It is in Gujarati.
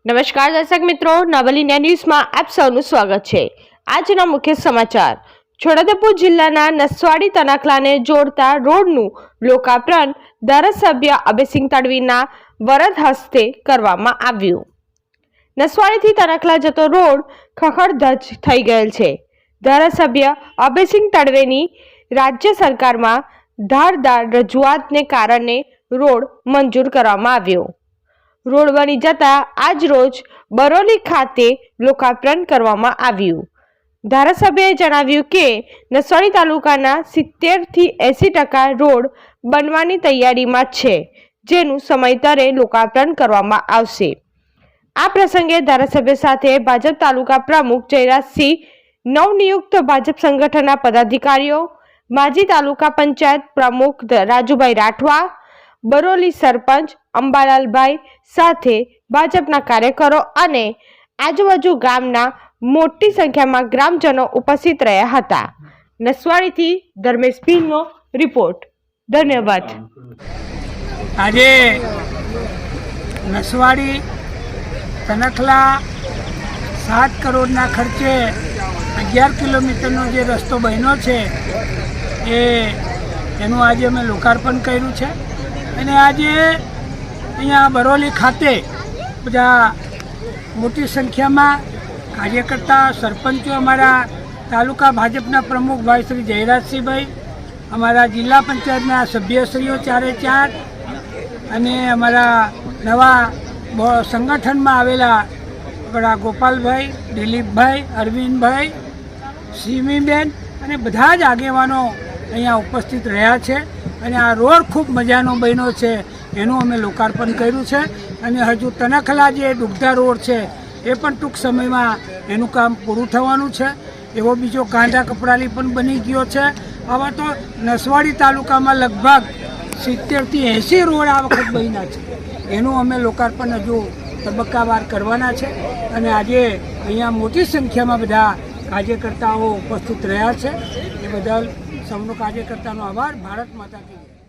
નમસ્કાર દર્શક મિત્રો, નવલ ઇન્ડિયા ન્યૂઝમાં આપ સૌનું સ્વાગત છે। આજના મુખ્ય સમાચાર। છોટાઉદેપુર જિલ્લાના નસવાડી તનાખલાને જોડતા રોડનું લોકાર્પણ ધારાસભ્ય અભયસિંહ તડવીના વરદ હસ્તે કરવામાં આવ્યું। નસવાડીથી તનાખલા જતો રોડ ખખડધજ થઈ ગયેલ છે। ધારાસભ્ય અભયસિંહ તડવીની રાજ્ય સરકારમાં ધારદાર રજૂઆતને કારણે રોડ મંજૂર કરવામાં આવ્યો। રોડ બની જતા આજ રોજ બરોલી ખાતે લોકાર્પણ કરવામાં આવ્યું। ધારાસભ્યએ જણાવ્યું કે નસવાડી તાલુકાના 70 થી 80% રોડ બનવાની તૈયારીમાં છે, જેનું સમયતરે લોકાર્પણ કરવામાં આવશે। આ પ્રસંગે ધારાસભ્ય સાથે ભાજપ તાલુકા પ્રમુખ જયરાજસિંહ, નવનિયુક્ત ભાજપ સંગઠનના પદાધિકારીઓ, માજી તાલુકા પંચાયત પ્રમુખ રાજુભાઈ રાઠવા, બરોલી સરપંચ અંબાલાલભાઈ સાથે ભાજપના કાર્યકરો અને આજુબાજુ ગામના મોટી સંખ્યામાં ગ્રામજનો ઉપસ્થિત રહ્યા હતા। નસવાડીથી ધર્મેશ પીરનો રિપોર્ટ। ધન્યવાદ। આજે નસવાડી તનાખલા 7 કરોડના ખર્ચે 11 કિલોમીટરનો જે રસ્તો બન્યો છે એનું આજે અમે લોકાર્પણ કર્યું છે। અને આજે અહીંયા બરોલી ખાતે બધા મોટી સંખ્યામાં કાર્યકર્તા, સરપંચો, અમારા તાલુકા ભાજપના પ્રમુખ ભાઈ શ્રી જયરાજસિંહભાઈ, અમારા જિલ્લા પંચાયતના સભ્યશ્રીઓ 4 અને અમારા નવા સંગઠનમાં આવેલા આપણા ગોપાલભાઈ, દિલીપભાઈ, અરવિંદભાઈ, સીમીબેન અને બધા જ આગેવાનો અહીંયા ઉપસ્થિત રહ્યા છે। અને આ રોડ ખૂબ મજાનો બન્યો છે, એનું અમે લોકાર્પણ કર્યું છે। અને હજુ તનાખલા જે દુગધા રોડ છે એ પણ ટૂંક સમયમાં એનું કામ પૂરું થવાનું છે। એવો બીજો કાંધા કપડાલી પણ બની ગયો છે। આવા તો નસવાડી તાલુકામાં લગભગ 70 થી 80 રોડ આ વખત બન્યા છે, એનું અમે લોકાર્પણ હજુ તબક્કાવાર કરવાના છે। અને આજે અહીંયા મોટી સંખ્યામાં બધા કાર્યકર્તાઓ ઉપસ્થિત રહ્યા છે, એ બદલ સૌનો કાર્યકર્તાનો આભાર। ભારત માતા કી જય।